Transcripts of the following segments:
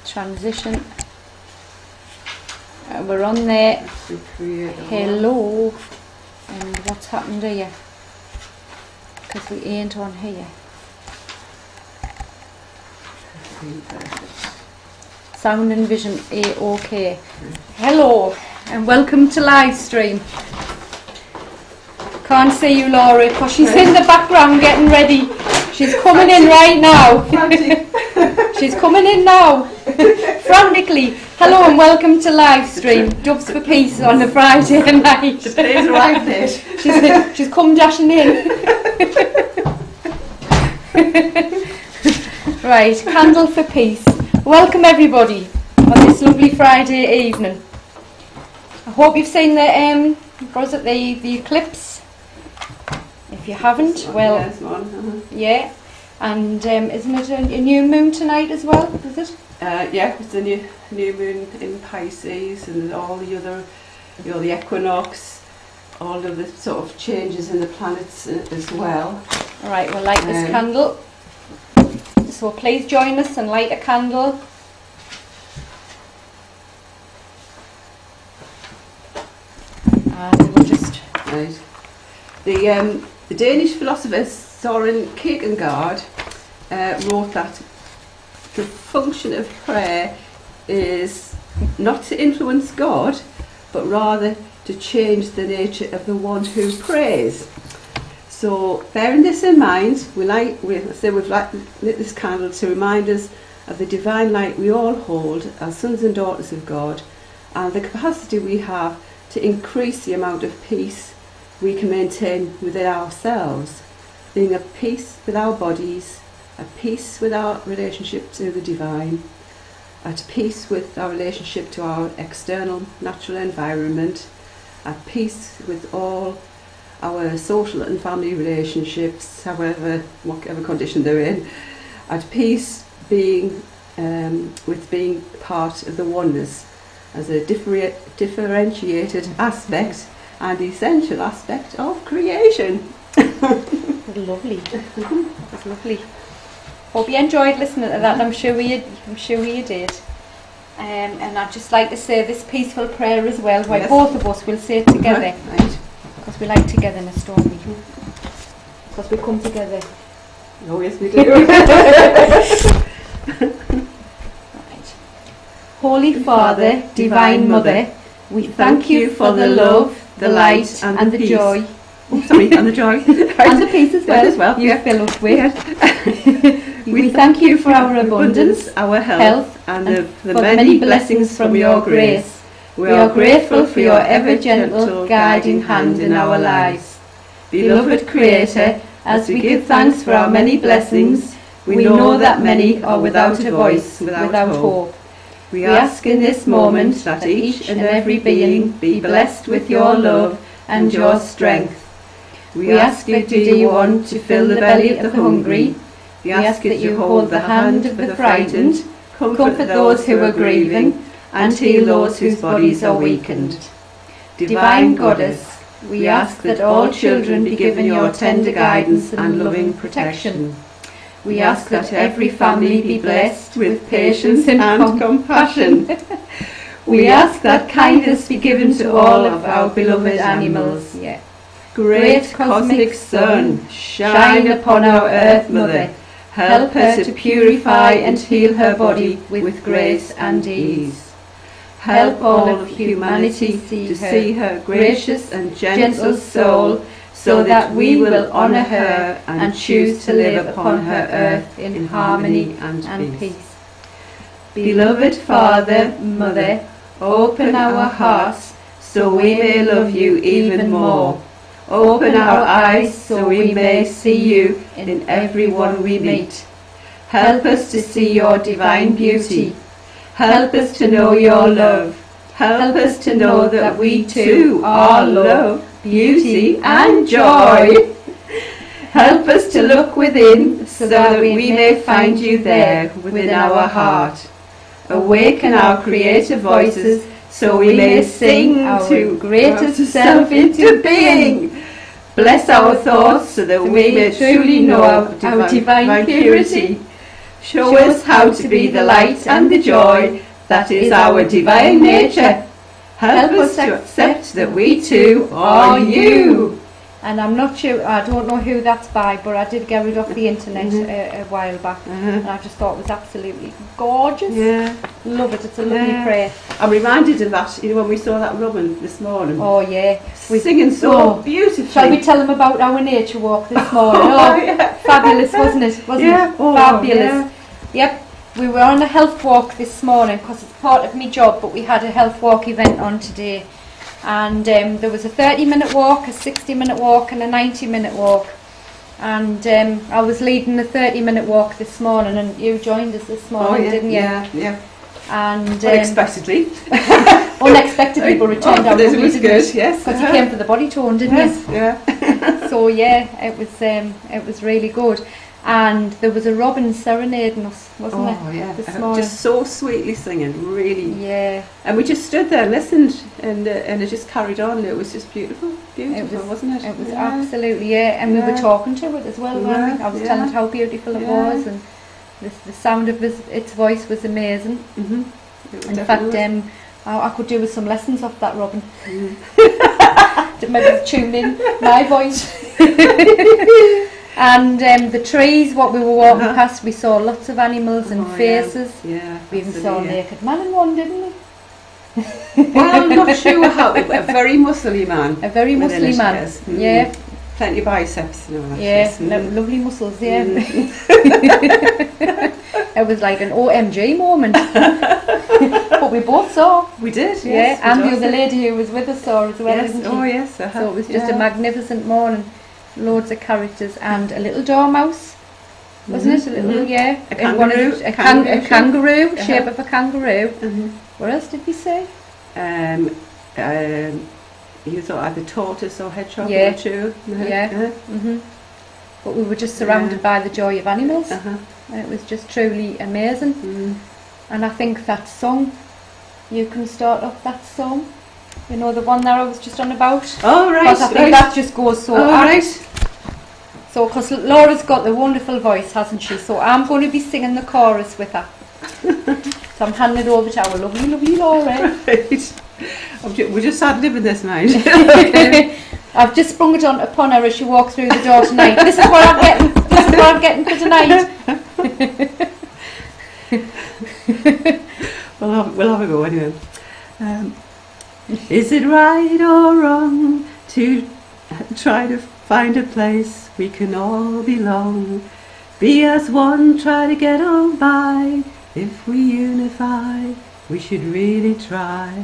transition. We're on there. Hello. And what's happened here? Because we ain't on here. Sound and vision A-OK. Hello and welcome to live stream. Can't see you, Laura, because she's in the background getting ready. She's coming in right now. She's coming in now. Frantically. Hello and welcome to live stream. Doves for Peace on a Friday night. Today's arrived late. She's come dashing in. Right, candle for peace. Welcome everybody on this lovely Friday evening. I hope you've seen the was it the eclipse? If you haven't, well, yeah. And isn't it a new moon tonight as well? Is it? Yeah, it's a new moon in Pisces, and all the other, the equinox, all of the sort of changes in the planets as well. All right, we'll light this candle. So please join us and light a candle. And we'll just... Right. The Danish philosopher Søren Kierkegaard wrote that the function of prayer is not to influence God, but rather to change the nature of the one who prays. So, bearing this in mind, we've lit this candle to remind us of the divine light we all hold as sons and daughters of God, and the capacity we have to increase the amount of peace we can maintain within ourselves, being at peace with our bodies, at peace with our relationship to the divine, at peace with our relationship to our external natural environment, at peace with all our social and family relationships, whatever condition they're in, at peace with being part of the oneness as a differentiated aspect and essential aspect of creation. Lovely. It's lovely. Hope you enjoyed listening to that. I'm sure you did. And I'd just like to say this peaceful prayer as well, why both of us will say it together. Right. Because we like togetherness, don't we? Because we come together. Oh yes, we do. Right. Holy Father, Divine Mother, we thank you for the love, the light and the joy. Oh, sorry, and the joy. And the peace as well. You fill us with. We thank you for our abundance, our health and the many blessings from your grace. We are grateful for your ever gentle guiding hand in our lives. Beloved Creator, as we give thanks for our many blessings, we know that many are without a voice, without hope. We ask in this moment that each and every being be blessed with your love and your strength. We ask you, dear one, to fill the belly of the hungry. We ask that you hold the hand of the frightened, comfort those who are grieving, and heal those whose bodies are weakened. Divine Goddess, we ask that all children be given your tender guidance and loving protection. We ask that every family be blessed with patience and compassion. We ask that kindness be given to all of our beloved animals. Great cosmic sun, shine upon our Earth Mother. Help her to purify and heal her body with grace and ease. Help all of humanity to see her gracious and gentle soul, so that we will honour her and choose to live upon her earth in harmony and peace. Beloved Father, Mother, open our hearts so we may love you even more. Open our eyes so we may see you in everyone we meet. Help us to see your divine beauty. Help us to know your love. Help us to know that we too are love, beauty and joy. Help us to look within so that we may find you there within our heart. Awaken our creative voices so we may sing our greatest self into being. Bless our thoughts so that we may truly know our divine purity. Show us how to be the light and the joy that is our divine nature. Help us to accept that we too are you. And I'm not sure, I don't know who that's by, but I did get it off the internet a while back, and I just thought it was absolutely gorgeous. Yeah. Love it, it's a lovely prayer. I'm reminded of that, when we saw that robin this morning. Oh yeah. We're singing so beautifully. Shall we tell them about our nature walk this morning? Fabulous, wasn't it? Fabulous. Yep. We were on a health walk this morning because it's part of my job, but we had a health walk event on today. And there was a 30-minute walk, a 60-minute walk and a 90-minute walk. And I was leading the 30-minute walk this morning, and you joined us this morning, didn't you? Yeah. And unexpectedly. Unexpectedly, but it turned out it was good, yes. Because you came for the body tone, didn't you? Yeah. So yeah, it was really good. And there was a robin serenading us, wasn't it? Yeah. This morning. Just so sweetly singing, really. Yeah. And we just stood there and listened, and it just carried on. It was just beautiful, wasn't it? It was absolutely, and we were talking to it as well, weren't we? I was telling it how beautiful it was, and the sound of its voice was amazing. In fact, I could do with some lessons off that robin. Maybe tune in my voice. And the trees, what we were walking past, we saw lots of animals and faces. Yeah, we even saw a naked man in one, didn't we? Well, I'm not sure how. A very muscly man. A very muscly man. Yeah. Plenty of biceps and all that. Yeah, lovely muscles. Yeah. It was like an OMG moment. But we both saw. We did. Yeah, yes, and the other lady who was with us saw as well. Yes. Didn't she? Oh yes. So it was just a magnificent morning. Loads of characters and a little dormouse, wasn't it? A little, a kangaroo, a kangaroo, shape of a kangaroo. What else did we say? You thought either tortoise or hedgehog. Yeah. Or two. But we were just surrounded by the joy of animals. It was just truly amazing. And I think that song, you can start off that song. You know, the one that I was just on about? Oh, right. Because I think that just goes so up. Right. So, because Laura's got the wonderful voice, hasn't she? So I'm going to be singing the chorus with her. So I'm handing it over to our lovely, lovely Laura. Right. We're just ad-libbing this, mate. I've just sprung it upon her as she walks through the door tonight. This is what I'm getting. This is what I'm getting for tonight. We'll have a go anyway. Is it right or wrong to try to find a place we can all belong? Be as one, try to get on by. If we unify, we should really try.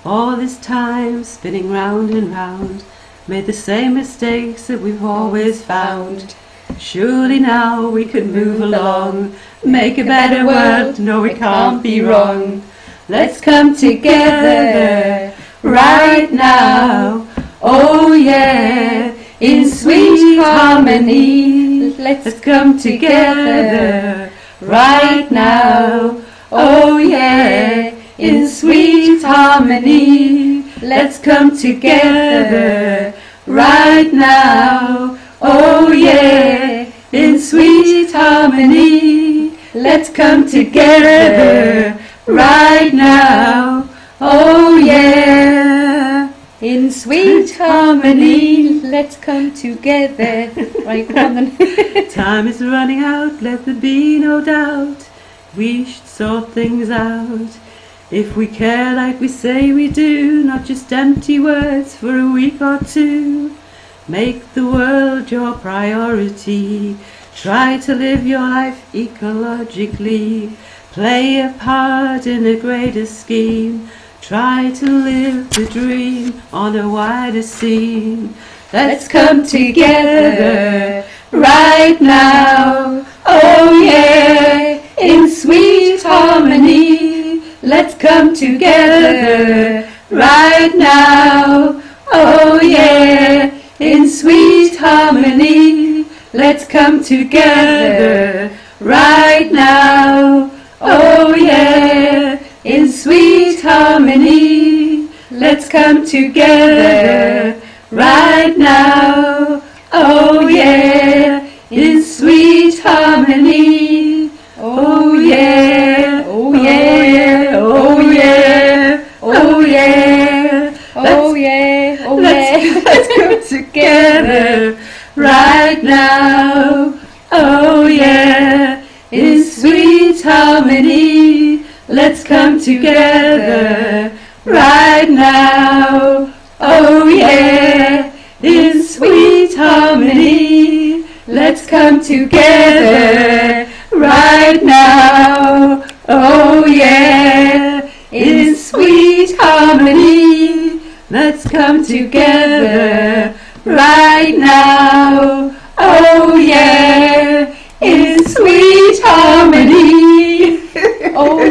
All this time spinning round and round, made the same mistakes that we've always found. Surely now we can move along, make a better world, no it can't be wrong. Let's come together right now, oh yeah, in sweet harmony. Let's come together right now, oh yeah, in sweet harmony. Let's come together right now, oh yeah, in sweet harmony. Let's come together right now, oh yeah, in sweet harmony. Let's come together. Right, come on then. Time is running out, let there be no doubt. We should sort things out. If we care like we say we do, not just empty words for a week or two. Make the world your priority. Try to live your life ecologically. Play a part in a greater scheme. Try to live the dream on a wider scene. Let's come together right now, oh yeah, in sweet harmony. Let's come together right now, oh yeah, in sweet harmony. Let's come together right now, oh yeah, in sweet harmony. Let's come together right now, oh yeah, in sweet harmony. harmony. Let's come together right now. Oh yeah, in sweet harmony. Let's come together right now. Oh yeah, in sweet harmony. Let's come together right now. Oh yeah, in sweet harmony. Oh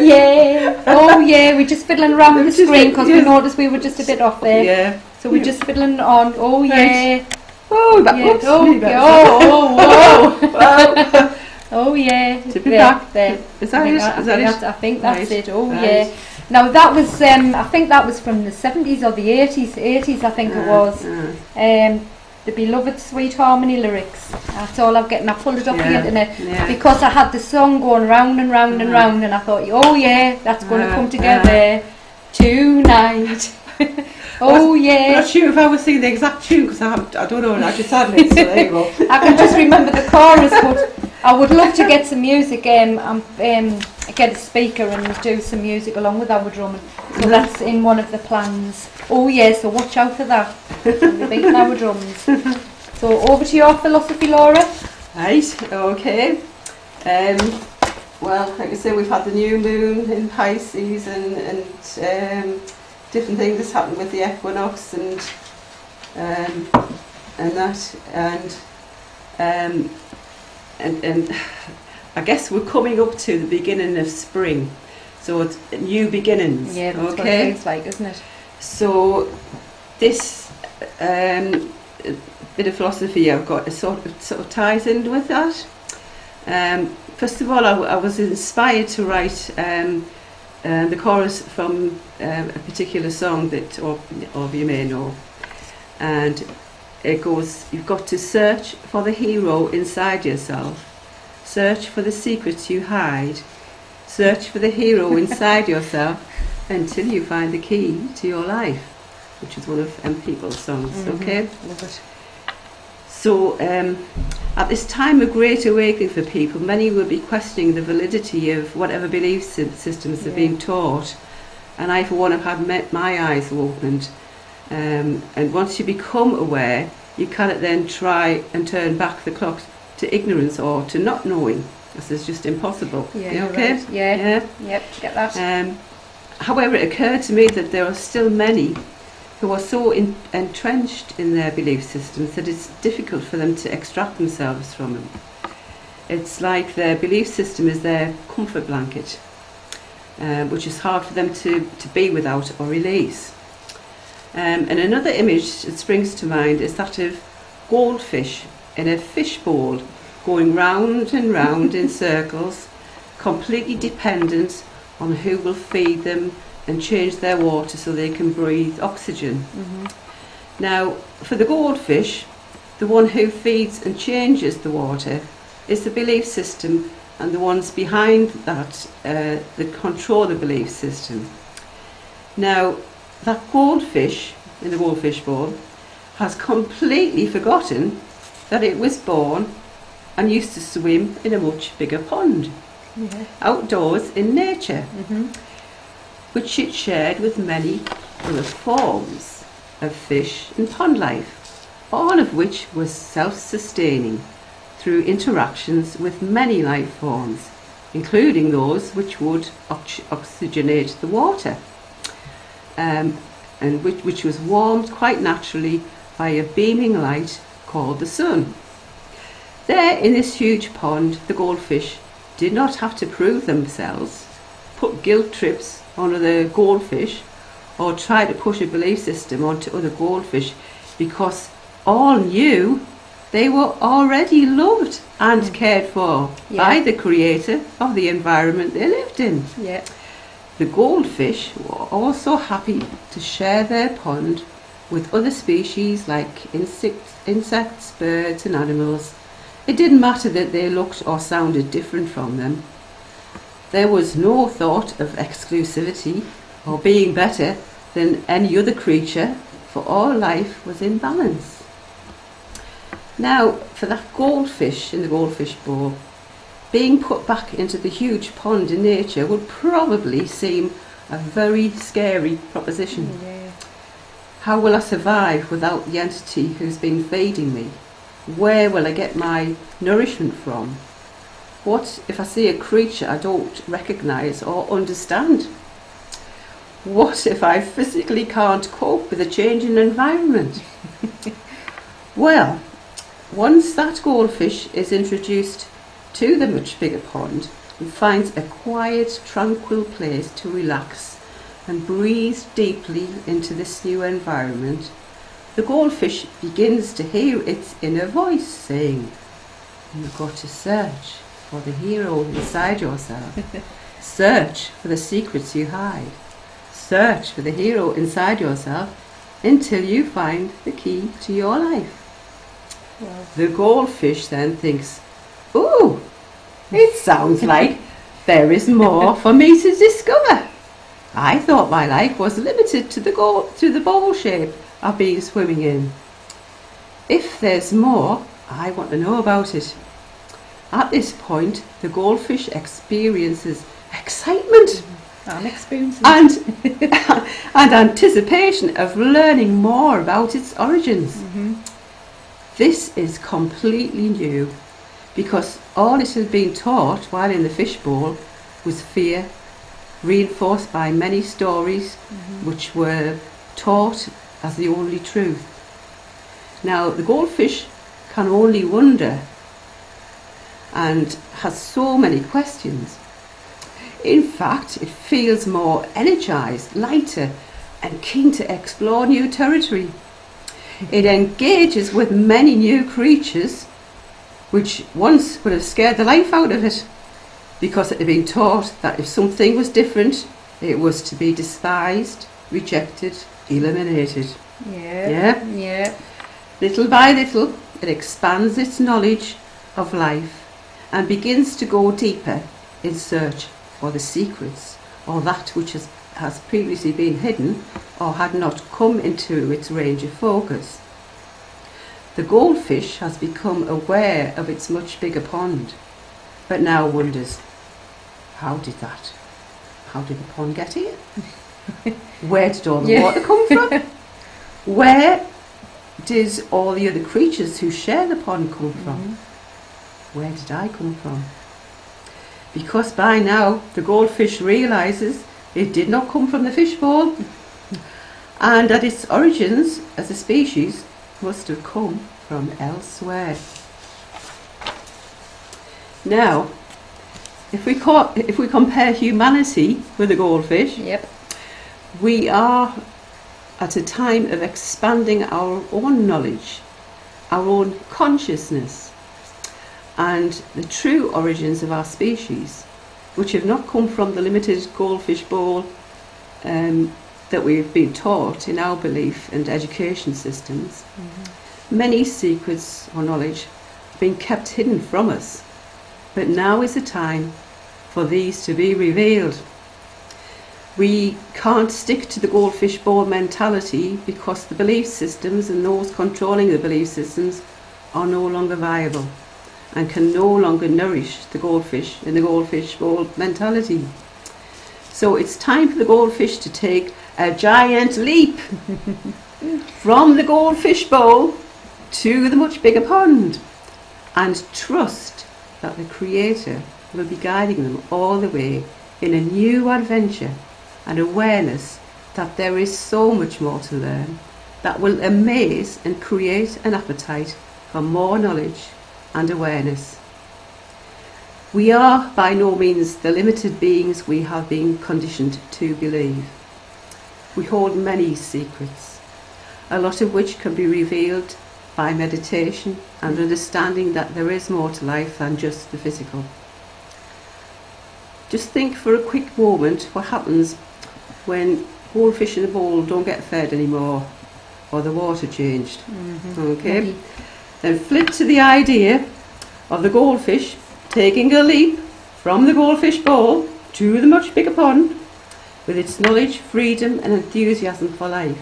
yeah, we're just fiddling around with the screen because we noticed we were just a bit off there. Yeah. So we're just fiddling on. Oh yeah. Oh, that looks really better. Oh yeah. To be back there. Is that it? I think that's it. Oh right. yeah. Now that was I think that was from the 70s or the 80s. 80s I think it was. The beloved Sweet Harmony lyrics. That's all I'm getting. I pulled it up the internet because I had the song going round and round and round, and I thought, oh yeah, that's going to come together tonight. Oh yeah. I'm not sure if I was singing the exact tune because I don't know. I just had it. So there you go. I can just remember the chorus, but I would love to get some music. Get a speaker and do some music along with our drumming. So that's in one of the plans. Oh yeah, so watch out for that. We're beating our drums. So over to your philosophy, Laura. Right, okay. Well, like I say, we've had the new moon in Pisces and different things that's happened with the equinox and that and I guess we're coming up to the beginning of spring, so it's new beginnings. Yeah, that's what it feels like, isn't it? So this bit of philosophy I've got sort of ties in with that. First of all, I was inspired to write the chorus from a particular song that all of you may know, and it goes, you've got to search for the hero inside yourself, search for the secrets you hide, search for the hero inside yourself until you find the key to your life, which is one of People's songs. Okay, love it. So at this time of great awakening for people, many will be questioning the validity of whatever belief systems are being taught, and I for one have had my eyes opened, and once you become aware, you cannot then try and turn back the clock to ignorance or to not knowing. This is just impossible. Yeah, okay? Right. Yeah. Yep, get that. However, it occurred to me that there are still many who are so entrenched in their belief systems that it's difficult for them to extract themselves from them. It's like their belief system is their comfort blanket, which is hard for them to be without or release. And another image that springs to mind is that of goldfish in a fish bowl, going round and round in circles, completely dependent on who will feed them and change their water so they can breathe oxygen. Now, for the goldfish, the one who feeds and changes the water is the belief system, and the ones behind that that control the belief system. Now, that goldfish in the goldfish bowl has completely forgotten that it was born and used to swim in a much bigger pond, outdoors in nature, which it shared with many other forms of fish and pond life, all of which was self-sustaining through interactions with many life forms, including those which would oxygenate the water, and which was warmed quite naturally by a beaming light called the sun. There in this huge pond, the goldfish did not have to prove themselves, put guilt trips on other goldfish, or try to push a belief system onto other goldfish, because all knew they were already loved and cared for by the creator of the environment they lived in. The goldfish were also happy to share their pond with other species like insects, birds and animals. It didn't matter that they looked or sounded different from them. There was no thought of exclusivity or being better than any other creature, for all life was in balance. Now, for that goldfish in the goldfish bowl, being put back into the huge pond in nature would probably seem a very scary proposition. Yeah. How will I survive without the entity who's been feeding me? Where will I get my nourishment from? What if I see a creature I don't recognise or understand? What if I physically can't cope with a changing environment? Well, once that goldfish is introduced to the much bigger pond and finds a quiet, tranquil place to relax and breathe deeply into this new environment, the goldfish begins to hear its inner voice saying, "You've got to search for the hero inside yourself. Search for the secrets you hide. Search for the hero inside yourself until you find the key to your life." Wow. The goldfish then thinks, "Ooh, it sounds like there is more for me to discover. I thought my life was limited to the bowl shape I've been swimming in. If there's more, I want to know about it." At this point, the goldfish experiences excitement I'm experiencing and, and anticipation of learning more about its origins. This is completely new, because all it had been taught while in the fishbowl was fear, reinforced by many stories which were taught as the only truth. Now the goldfish can only wonder and has so many questions. In fact, it feels more energized, lighter and keen to explore new territory. It engages with many new creatures which once would have scared the life out of it, because it had been taught that if something was different, it was to be despised, rejected, eliminated. Yeah. Little by little, it expands its knowledge of life and begins to go deeper in search for the secrets, or that which has previously been hidden or had not come into its range of focus. The goldfish has become aware of its much bigger pond, but now wonders, how did the pond get here? Where did all the water come from? Where did all the other creatures who share the pond come from? Where did I come from? Because by now the goldfish realises it did not come from the fishbowl, and that its origins as a species must have come from elsewhere. Now, if we compare humanity with the goldfish, we are at a time of expanding our own knowledge, our own consciousness, and the true origins of our species, which have not come from the limited goldfish bowl that we've been taught in our belief and education systems. Many secrets or knowledge have been kept hidden from us, but now is the time for these to be revealed. We can't stick to the goldfish bowl mentality because the belief systems and those controlling the belief systems are no longer viable and can no longer nourish the goldfish in the goldfish bowl mentality. So it's time for the goldfish to take a giant leap from the goldfish bowl to the much bigger pond, and trust that the Creator will be guiding them all the way in a new adventure, and awareness that there is so much more to learn that will amaze and create an appetite for more knowledge and awareness. We are by no means the limited beings we have been conditioned to believe. We hold many secrets, a lot of which can be revealed by meditation and understanding that there is more to life than just the physical. Just think for a quick moment what happens when goldfish in a bowl don't get fed anymore, or the water changed. Okay? Then flip to the idea of the goldfish taking a leap from the goldfish bowl to the much bigger pond with its knowledge, freedom and enthusiasm for life.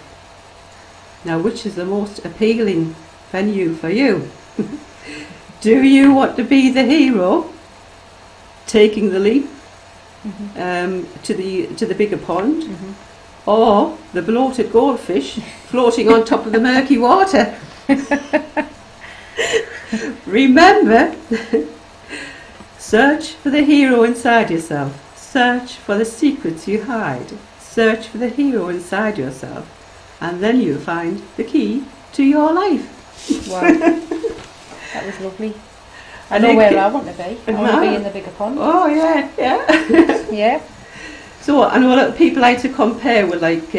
Now, which is the most appealing venue for you? Do you want to be the hero, taking the leap Mm-hmm. to the bigger pond, Mm-hmm. or the bloated goldfish floating on top of the murky water. Remember, search for the hero inside yourself. Search for the secrets you hide. Search for the hero inside yourself, and then you'll find the key to your life. Wow, that was lovely. I know where I want to be. I want to be in the bigger pond. Oh yeah, yeah. Yeah. So I know a lot of people like to compare with like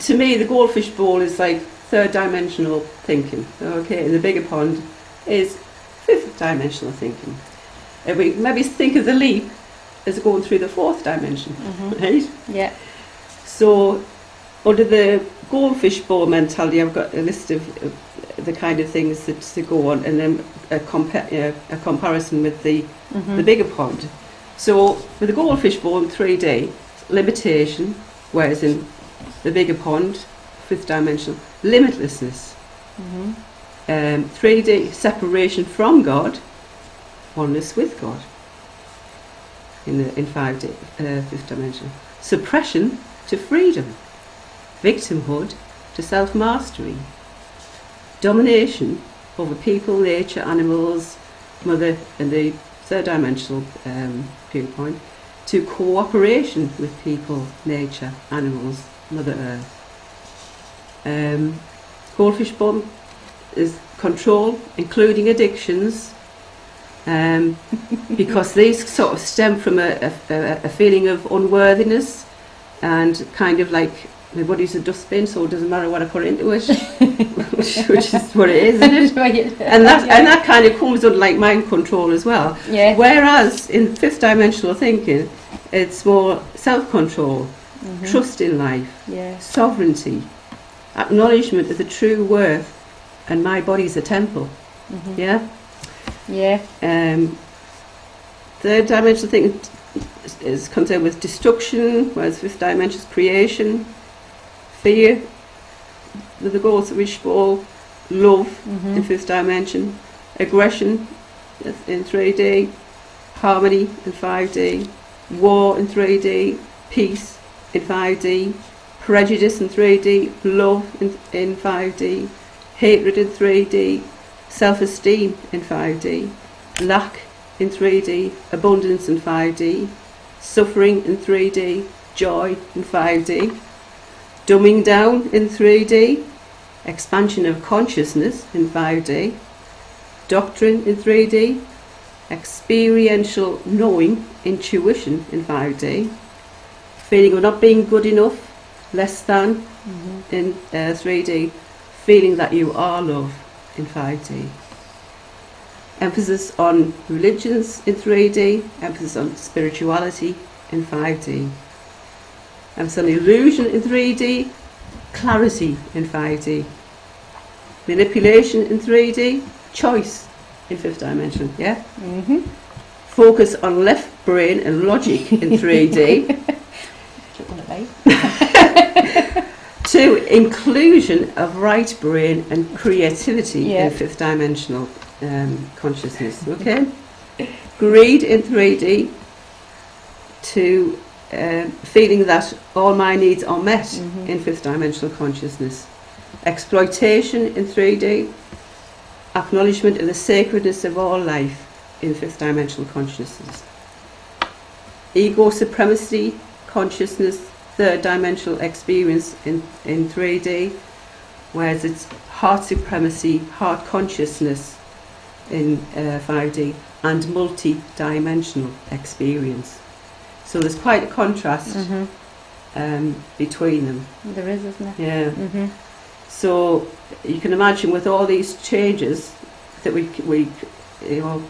to me the goldfish bowl is like third dimensional thinking. Okay, and the bigger pond is fifth dimensional thinking. And we maybe think of the leap as going through the fourth dimension, right? Yeah. So under the goldfish bowl mentality, I've got a list of the kind of things that to go on, and then a comparison with the bigger pond. So with the goldfish bowl in 3D, limitation, whereas in the bigger pond, fifth dimensional, limitlessness. 3D, separation from God, oneness with God. In 5D, fifth dimension, suppression to freedom, victimhood to self-mastery, domination over people, nature, animals, mother, and the third dimensional viewpoint, to cooperation with people, nature, animals, Mother Earth. Goldfish bomb is control, including addictions, because these sort of stem from a feeling of unworthiness, and kind of like my body's a dustbin, so it doesn't matter what I put into it, which is what it is, isn't it? And that kind of comes under like mind control as well. Yeah. Whereas in fifth dimensional thinking, it's more self-control, trust in life, sovereignty, acknowledgement of the true worth, and my body's a temple. Yeah. Yeah. Third dimensional thinking is concerned with destruction, whereas fifth dimension is creation, fear, with the goldfish bowl, love in fifth dimension, aggression in 3D, harmony in 5D, war in 3D, peace in 5D, prejudice in 3D, love in 5D, hatred in 3D, self-esteem in 5D, lack in 3D, abundance in 5D, suffering in 3D, joy in 5D, dumbing down in 3D, expansion of consciousness in 5D, doctrine in 3D, experiential knowing, intuition in 5D, feeling of not being good enough, less than in 3D, feeling that you are love in 5D. Emphasis on religions in 3D, emphasis on spirituality in 5D. Emphasis on illusion in 3D, clarity in 5D. Manipulation in 3D, choice in fifth dimension, yeah? Focus on left brain and logic in 3D. To inclusion of right brain and creativity in fifth dimensional consciousness, okay? Greed in 3D, to feeling that all my needs are met in fifth dimensional consciousness. Exploitation in 3D, acknowledgement of the sacredness of all life in fifth dimensional consciousness. Ego supremacy consciousness, third dimensional experience in 3D, whereas it's heart supremacy, heart consciousness in 5D, and multi-dimensional experience. So there's quite a contrast between them. There is, isn't it? Yeah. So you can imagine with all these changes that we you know,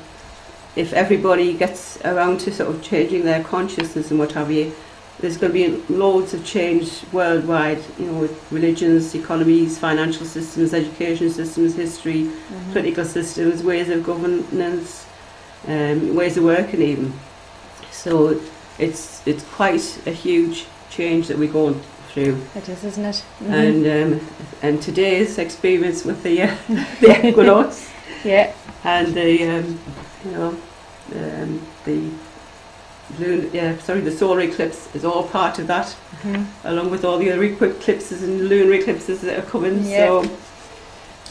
if everybody gets around to sort of changing their consciousness and what have you, there's going to be loads of change worldwide, you know, with religions, economies, financial systems, education systems, history, political systems, ways of governance, ways of working even. So it's quite a huge change that we're going through. It is, isn't it? And today's experience with the equinox, yeah, and the the solar eclipse is all part of that, along with all the other eclipses and lunar eclipses that are coming. Yeah. So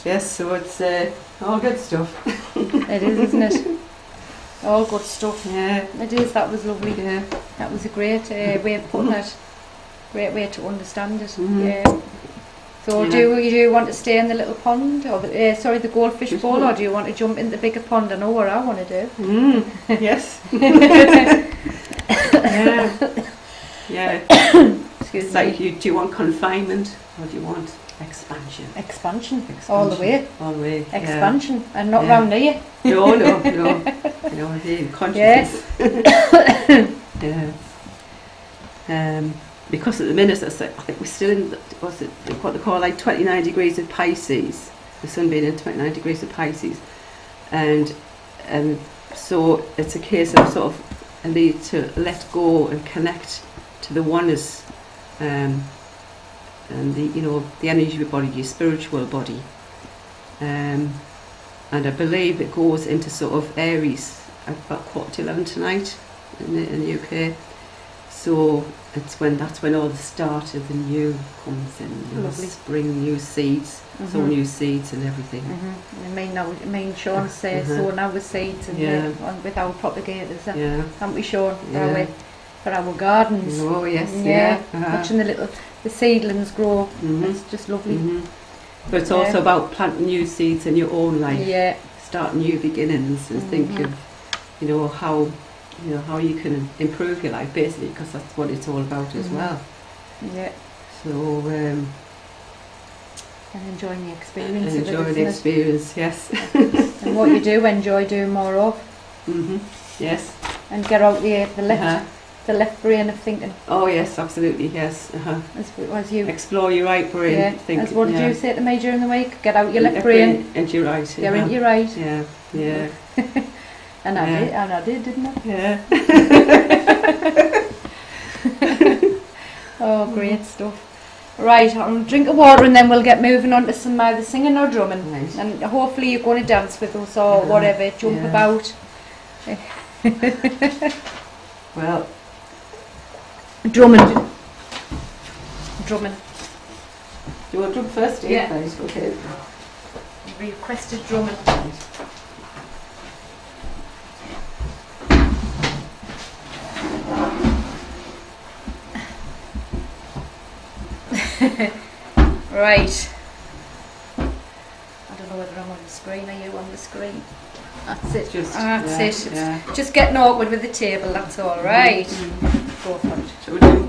yes, so it's all good stuff. It is, isn't it? All good stuff. Yeah, it is. That was lovely. Yeah, that was a great way of putting it. Great way to understand it. Yeah. So do you want to stay in the little pond, or the goldfish bowl, or do you want to jump in the bigger pond? I know what I want to do. Yes. Yeah. Excuse it's me. like, do you want confinement or do you want expansion? Expansion. All the way. All the way. Expansion, and not round here. No. The consciousness. Yeah. Because at the minute, I think we're still in what they call like 29 degrees of Pisces. The sun being in 29 degrees of Pisces, and so it's a case of sort of a need to let go and connect to the oneness, and the energy of your body, your spiritual body, and I believe it goes into sort of Aries at about 11:15 tonight in the UK. So that's when all the start of the new comes in. Spring, new seeds, sow new seeds and everything. Sean says sow now with seeds and with our propagators, haven't we, Sean? For our gardens. Oh yes, Watching the seedlings grow. It's just lovely. But it's also about planting new seeds in your own life. Yeah. Start new beginnings and think of, how you can improve your life, basically, because that's what it's all about as well. Yeah. So and enjoying the experience. And enjoying the experience, yes. And what you do, enjoy doing more of. Yes. And get out the left brain of thinking. Oh yes, absolutely, yes. As you explore your right brain. Yeah. Think, as what did you say to me during the week? Get out your left brain. Into your right. You're into your right. Yeah. And I did, didn't I? Yeah. Oh, great stuff. Right, I'll drink of water and then we'll get moving on to some either singing or drumming. Right. And hopefully you're going to dance with us or whatever, jump about. Well, drumming. Do you want to drum first? Yeah. Right, okay. Requested drumming. Right. I don't know whether I'm on the screen. Are you on the screen? That's it. That's it. Yeah. It's just getting awkward with the table. That's all right. Go for it. Shall we do?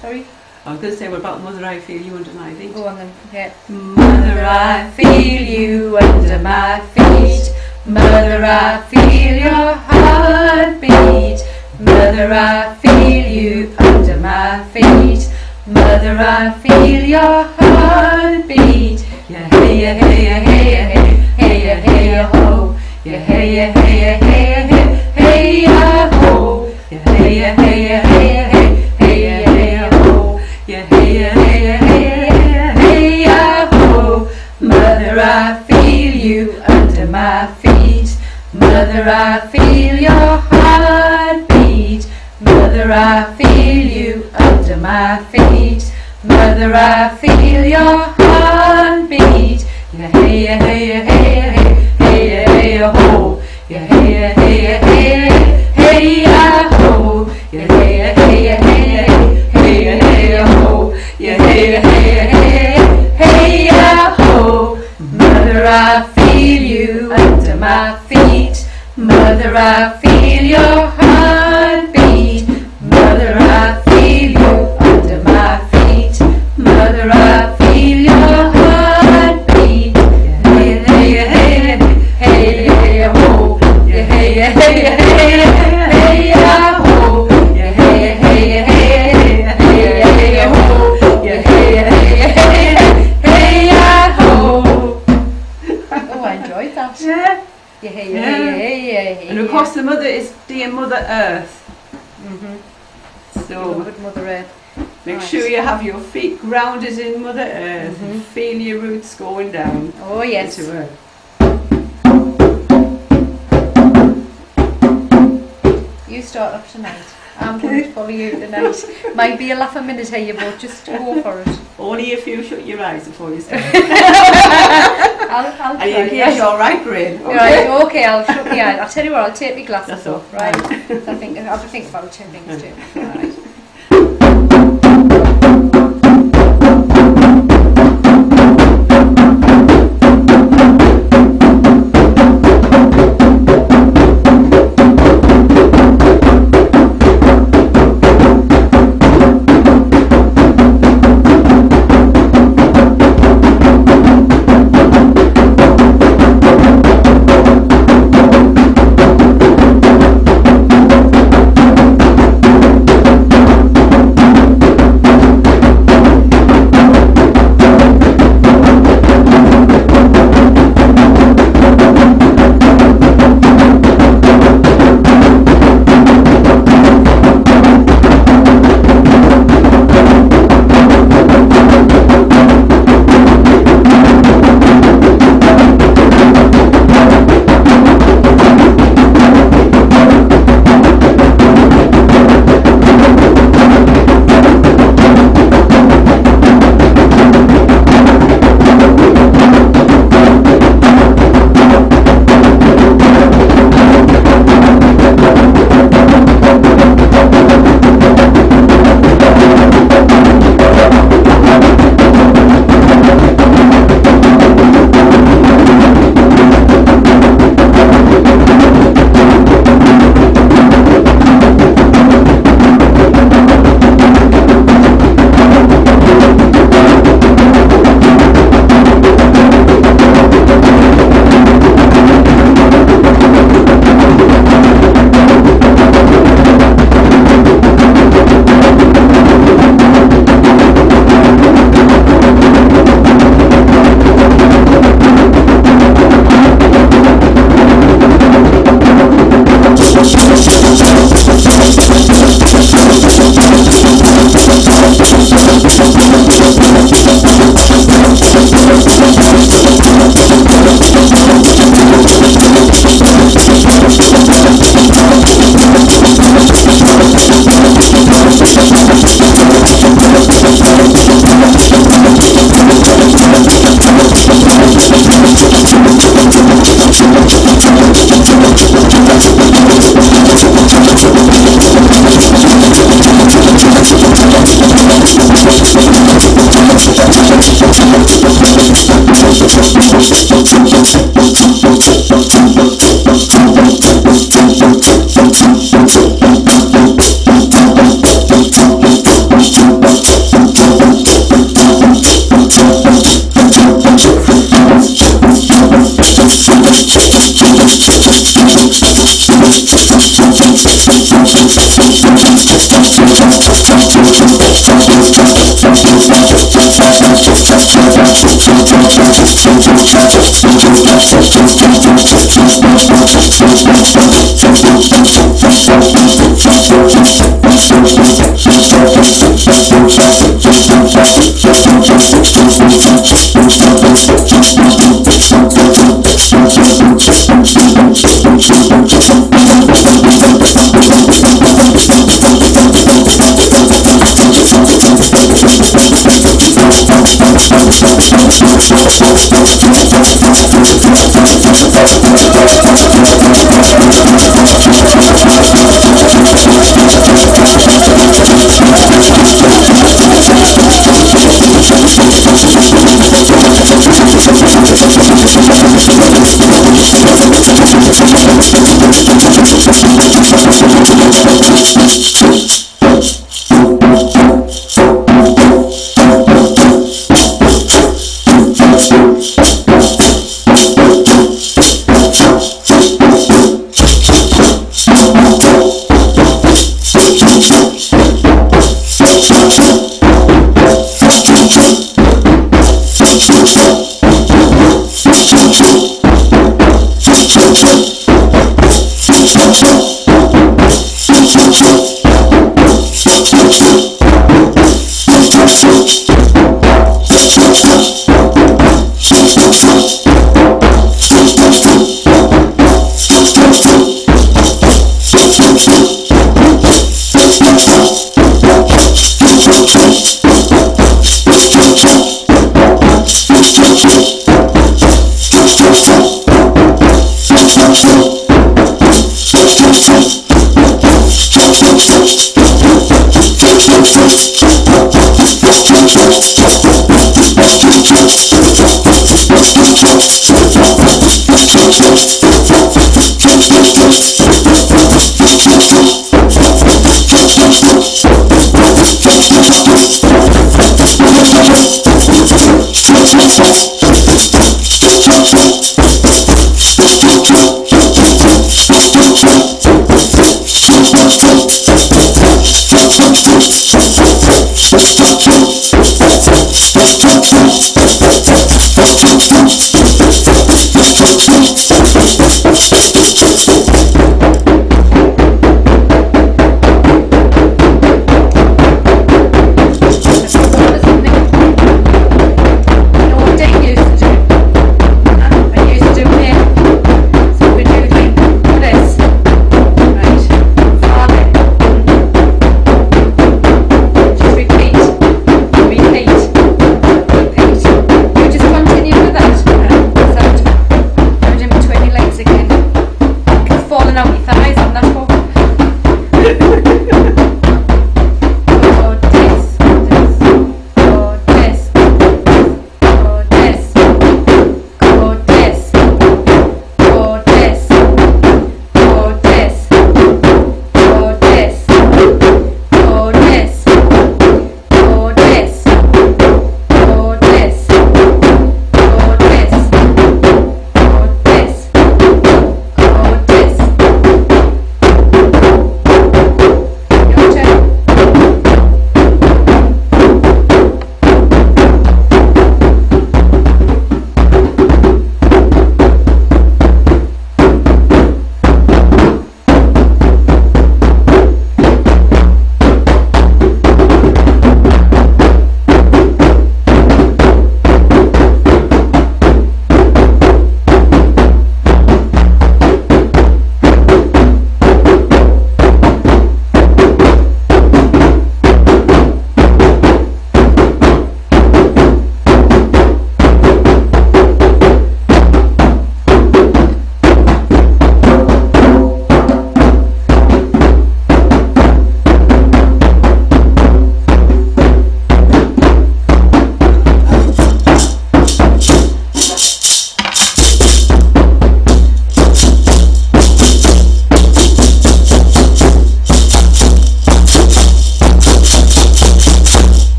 Sorry. I was going to say, what about Mother, I feel you under my feet? Go on then. Yeah. Mother, I feel you under my feet. Mother, I feel your heartbeat. Mother, I feel you under my feet. Mother, I feel your heartbeat. Yeah, hey, yeah, hey, yeah, hey, yeah, hey, hey, yeah, hey, yeah, ho. Yeah, hey, yeah, hey, yeah, hey, yeah, hey, hey, yeah, ho. Yeah, hey, yeah, hey, yeah, hey, yeah, hey, hey, yeah, hey, yeah, ho. Yeah, hey, yeah, hey, yeah, hey, yeah, hey, yeah, ho. Mother, I feel you under my feet. Mother, I feel your heartbeat. Mother, I feel you under my feet. Mother, I feel your heartbeat. Yeah, hey, yeah, hey, yeah, hey, yeah, hey, hey, yeah, hey, yeah, ho. Yeah, hey, yeah, hey, yeah, hey, yeah, hey, yeah, ho. Yeah, hey, yeah, hey, yeah, hey, yeah, hey, yeah, hey, yeah, ho. Yeah, hey, yeah, hey, yeah, hey, yeah, hey, yeah, ho. Mother, I feel you under my feet. Mother, I feel your heartbeat. Mother, I feel you under my feet. Mother, I feel your heartbeat. Hey, hey, hey, hey, hey, ho. Yeah, hey, hey, hey, hey, ho. Yeah, hey, hey, hey, hey, ho. Yeah, hey, hey, hey, ho. Oh, I enjoyed that. Yeah. Yeah, hey. And of course, the mother is dear Mother Earth. So Good Mother Earth. make sure you have your feet grounded in Mother Earth and feel your roots going down. Oh yes. Into her. You start off tonight. I'm going to follow you tonight. Might be a laugh a minute here, but just go for it. Only if you shut your eyes before you start. I'll try. And in case you're right, brain. Okay. Right, okay, I'll shut my eyes. I'll tell you what, I'll take my glasses That's off, right? I'll think about 2 things too. Right.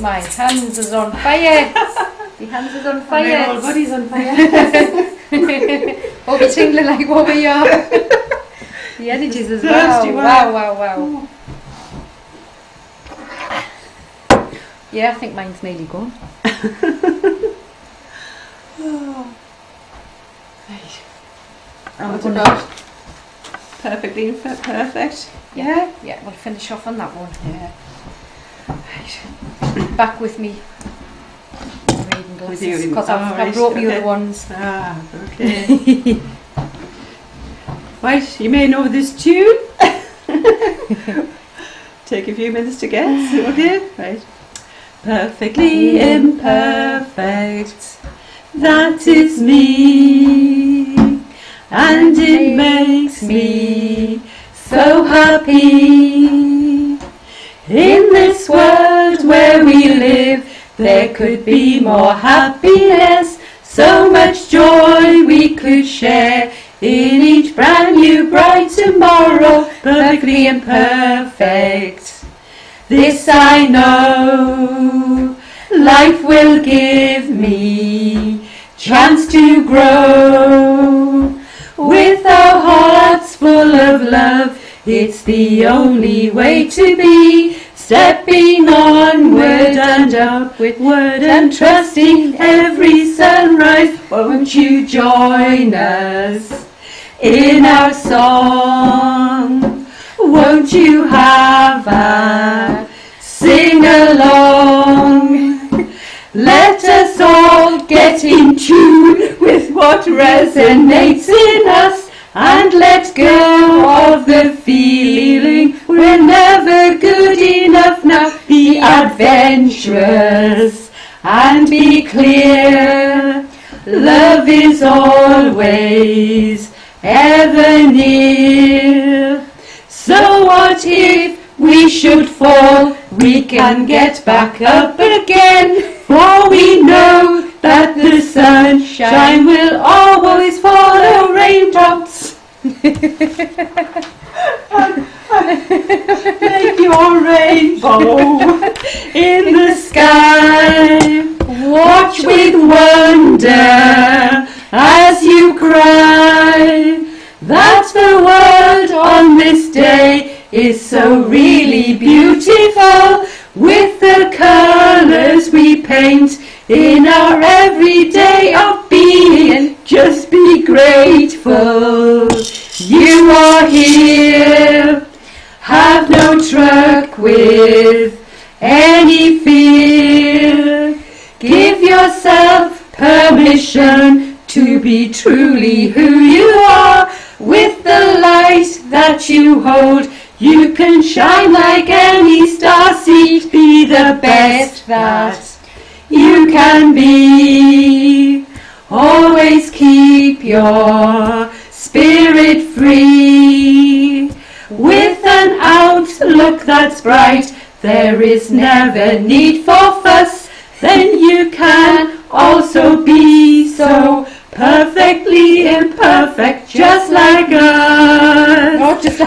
My hands is on fire. My hands is on fire. My whole body's on fire. Oh, we're tingling like what we are. The energies as well. Wow. Yeah, I think mine's nearly gone. What about perfectly perfect? Yeah, we'll finish off on that one. Yeah. Right. Back with me. Reading glasses, because I've brought the other ones. Ah, okay. Right, you may know this tune. Take a few minutes to guess. Okay, right. Perfectly imperfect, that is me, and it makes me so happy. In this world where we live, there could be more happiness, so much joy we could share in each brand new bright tomorrow. Perfectly imperfect, this I know, life will give me chance to grow. With our hearts full of love, it's the only way to be. Stepping onward and upward and trusting every sunrise. Won't you join us in our song? Won't you have a sing along? Let us all get in tune with what resonates in us, and let go of the feeling we're never good enough now. Be adventurous and be clear. Love is always ever near. So what if we should fall? We can get back up again, for we know that the sunshine will always follow raindrops. Make your rainbow in the sky. Watch with wonder as you cry that the world on this day is so really beautiful, with the colours we paint in our everyday of being. Just be grateful you are here. Have no truck with any fear. Give yourself permission to be truly who you are. With the light that you hold, you can shine like any starseed. Be the best that you can be. Always keep your spirit free. With an outlook that's bright, there is never need for fuss. Then you can also be so perfectly imperfect, just like us. Not just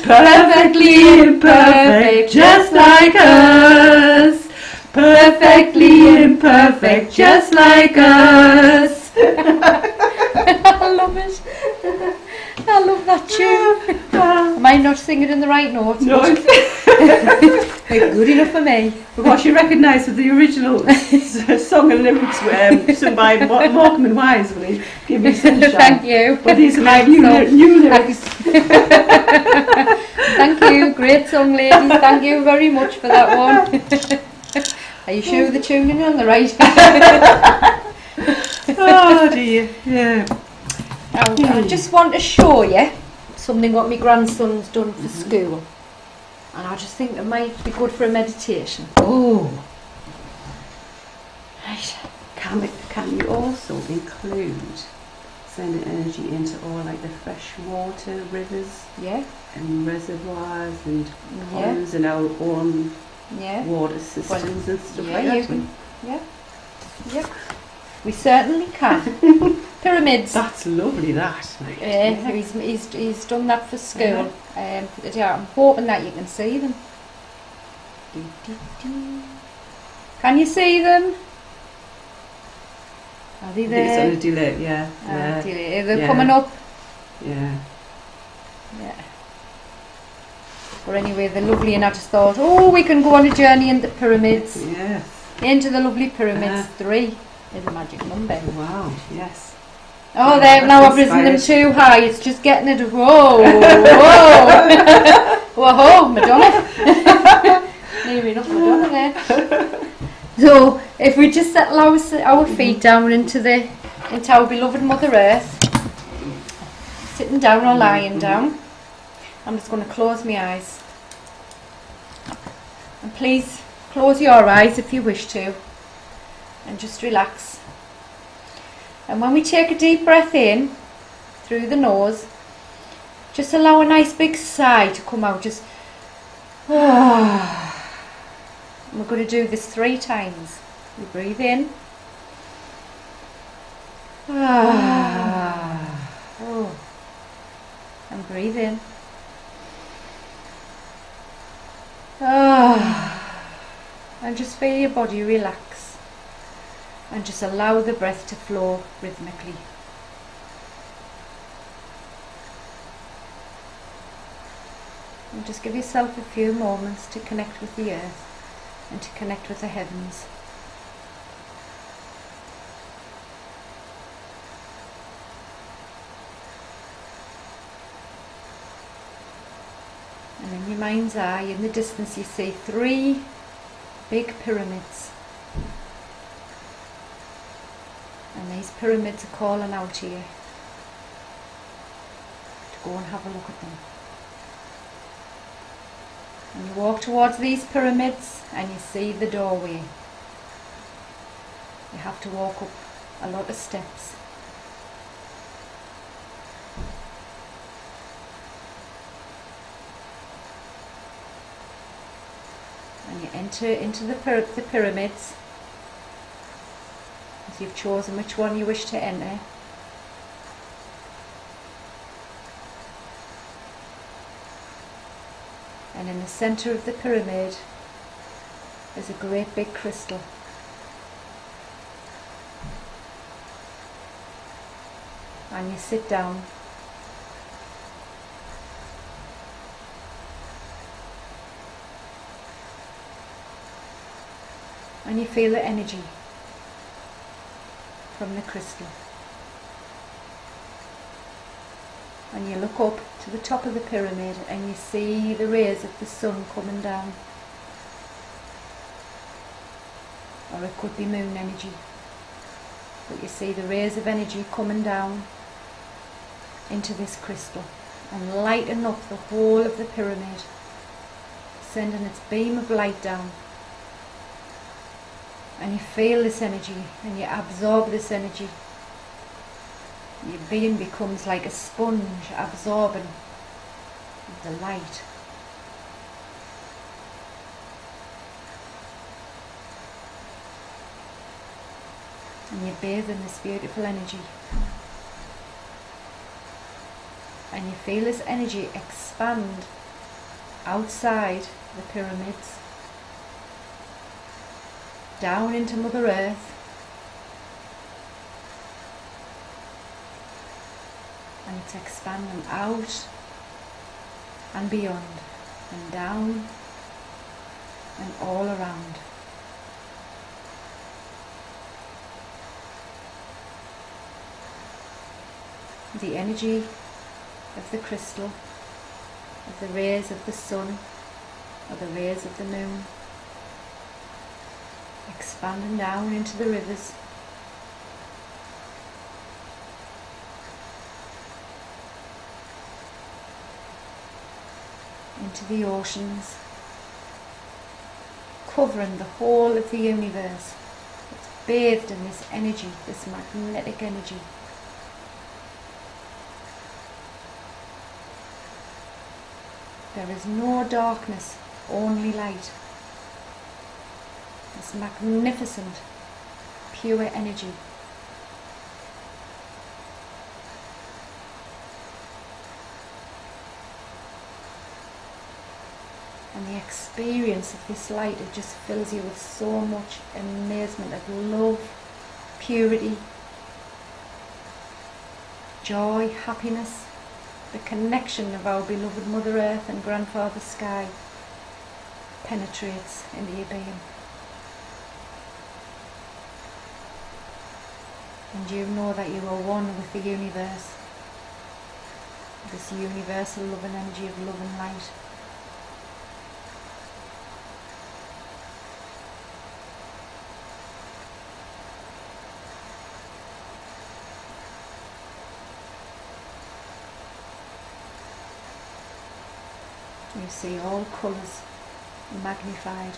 Perfectly imperfect, just like us. Perfectly imperfect, just like us. I love it. I love that tune. Am I not singing in the right notes? No, They're good enough for me. what you recognise with the original song and lyrics sung by Morecambe and Wise when he Give Me Sunshine. Thank you. But these are my new lyrics. Thank you, great song ladies. Thank you very much for that one. Are you sure the tuning on the right? Oh dear, yeah. I just want to show you something what my grandson's done for school, and I just think it might be good for a meditation. Oh. Right. Can you also include sending energy into all like the fresh water rivers? Yeah. And reservoirs and ponds and our own water systems and stuff like that. Yep. We certainly can. Pyramids. That's lovely, that. Right. He's done that for school. I'm hoping that you can see them. Can you see them? Are they there? It's on a delay, yeah. Delay. They're coming up. Yeah. Yeah. But anyway, they're lovely, and I just thought, oh, we can go on a journey in the pyramids. Yes. Into the lovely pyramids. 3 is a magic number. Wow, yes. Oh, they've now risen them too high. It's just getting it. Whoa, whoa. Whoa, Madonna. Nearly enough Madonna there. So, if we just settle our feet down into our beloved Mother Earth, sitting down or lying down, I'm just going to close my eyes. And please close your eyes if you wish to, and just relax. And when we take a deep breath in through the nose, just allow a nice big sigh to come out. Just we're going to do this 3 times. We breathe in. And breathe in. And just feel your body relax. And just allow the breath to flow rhythmically. And just give yourself a few moments to connect with the earth and to connect with the heavens. And in your mind's eye, in the distance, you see 3 big pyramids. And these pyramids are calling out to you to go and have a look at them. And you walk towards these pyramids and you see the doorway. You have to walk up a lot of steps. And you enter into the pyramids as you've chosen which one you wish to enter. And in the centre of the pyramid is a great big crystal. And you sit down. And you feel the energy from the crystal. And you look up to the top of the pyramid and you see the rays of the sun coming down. Or it could be moon energy. But you see the rays of energy coming down into this crystal and lighten up the whole of the pyramid, sending its beam of light down. And you feel this energy and you absorb this energy. Your being becomes like a sponge absorbing the light. And you bathe in this beautiful energy. And you feel this energy expand outside the pyramids, down into Mother Earth, and it's expanding out and beyond and down and all around. The energy of the crystal, of the rays of the sun or the rays of the moon, expanding down into the rivers, into the oceans, covering the whole of the universe. It's bathed in this energy, this magnetic energy. There is no darkness, only light. This magnificent, pure energy. And And the experience of this light, it just fills you with so much amazement of love, purity, joy, happiness. The connection of our beloved Mother Earth and Grandfather Sky penetrates into your being. And you know that you are one with the universe, this universal loving energy of love and light. You see all colours magnified.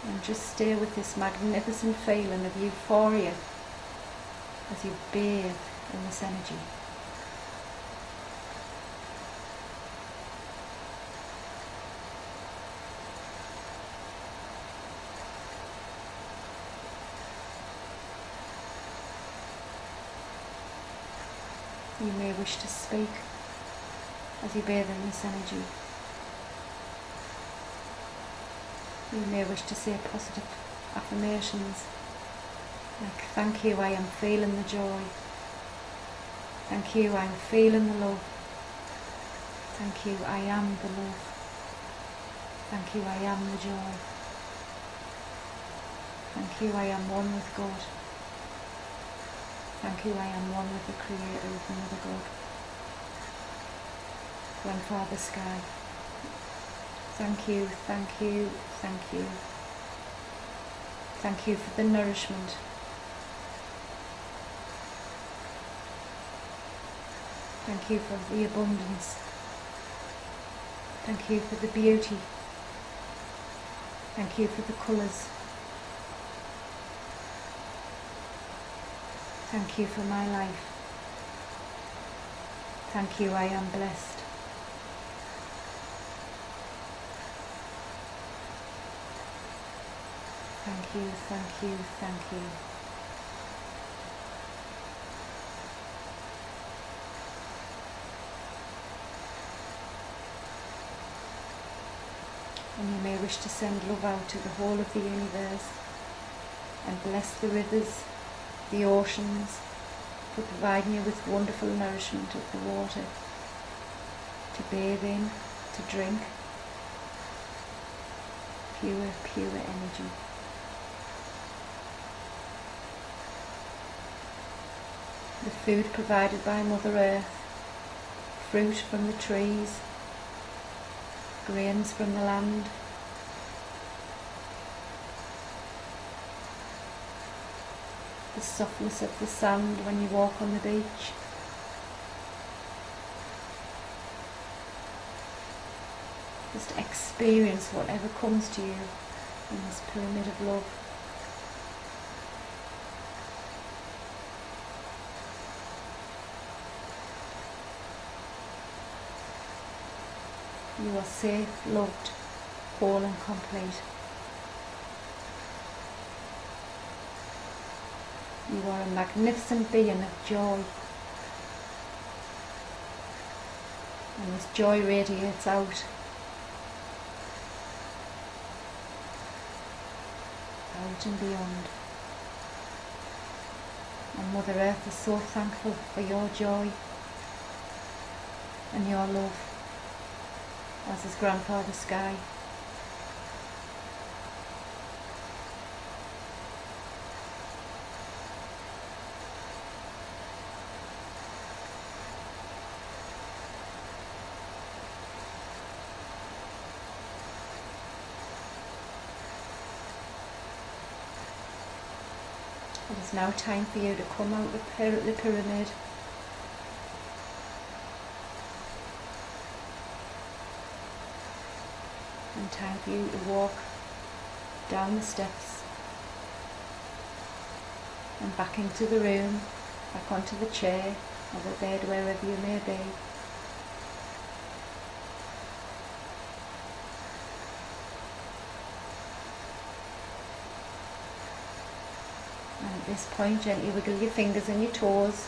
And just stay with this magnificent feeling of euphoria as you bathe in this energy. You may wish to speak as you bathe in this energy. You may wish to say positive affirmations like, thank you, I am feeling the joy. Thank you, I am feeling the love. Thank you, I am the love. Thank you, I am the joy. Thank you, I am one with God. Thank you, I am one with the Creator of Mother God. Grandfather Sky. Thank you, thank you, thank you. Thank you for the nourishment. Thank you for the abundance. Thank you for the beauty. Thank you for the colours. Thank you for my life. Thank you, I am blessed. Thank you, thank you, thank you. And you may wish to send love out to the whole of the universe and bless the rivers, the oceans, for providing you with wonderful nourishment of the water to bathe in, to drink. Pure, pure energy. The food provided by Mother Earth, fruit from the trees, grains from the land, the softness of the sand when you walk on the beach, just experience whatever comes to you in this pyramid of love. You are safe, loved, whole and complete. You are a magnificent being of joy. And this joy radiates out. Out and beyond. And Mother Earth is so thankful for your joy and your love, as is Grandfather Sky. It is now time for you to come out of the pyramid and time for you to walk down the steps and back into the room, back onto the chair or the bed, wherever you may be. at this point, gently wiggle your fingers and your toes.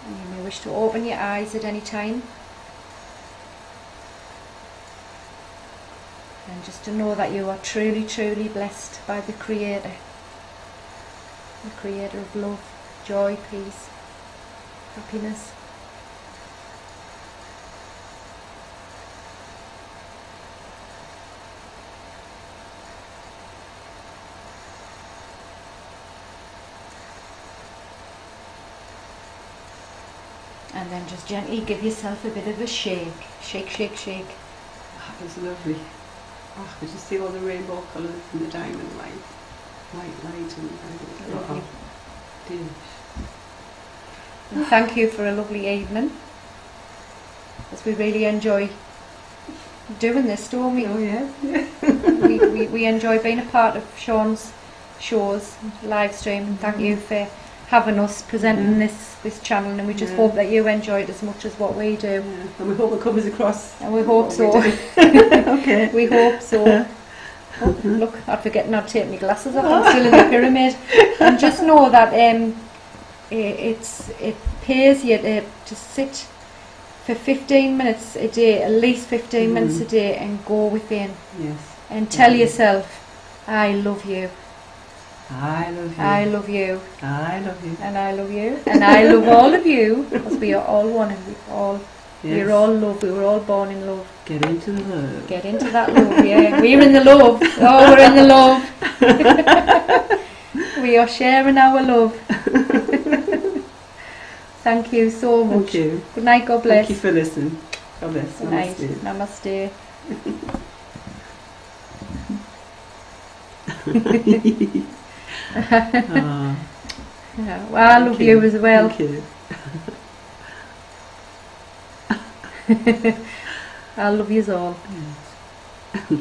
And you may wish to open your eyes at any time. And just to know that you are truly, truly blessed by the Creator of love, joy, peace, happiness. And then just gently give yourself a bit of a shake. Shake, shake, shake. That was lovely. Oh, I could just see all the rainbow colours and the diamond light. White light and Lovely. And thank you for a lovely evening. As we really enjoy doing this, don't we? Oh yeah. we enjoy being a part of Sean's shows, live stream, and thank you for having us presenting this channel, and we just hope that you enjoy it as much as what we do. Yeah. And we hope it comes across. And we hope so. Okay. We hope so. Oh, look, I'd forget not to take my glasses off. I'm still in the pyramid. And just know that it pays you to sit for 15 minutes a day, at least 15 minutes a day, and go within. Yes. And tell yourself, I love you. I love you. I love you. I love you. And I love you. And I love all of you, because we are all one, and we're all love. We were all born in love. Get into the love. Get into that love, yeah. We're in the love. Oh, we're in the love. We are sharing our love. Thank you so much. Thank you. Good night, God bless. Thank you for listening. God bless. Good night. Namaste. Namaste. Yeah, well, I love you as well. Thank you. I love yous all. Yes.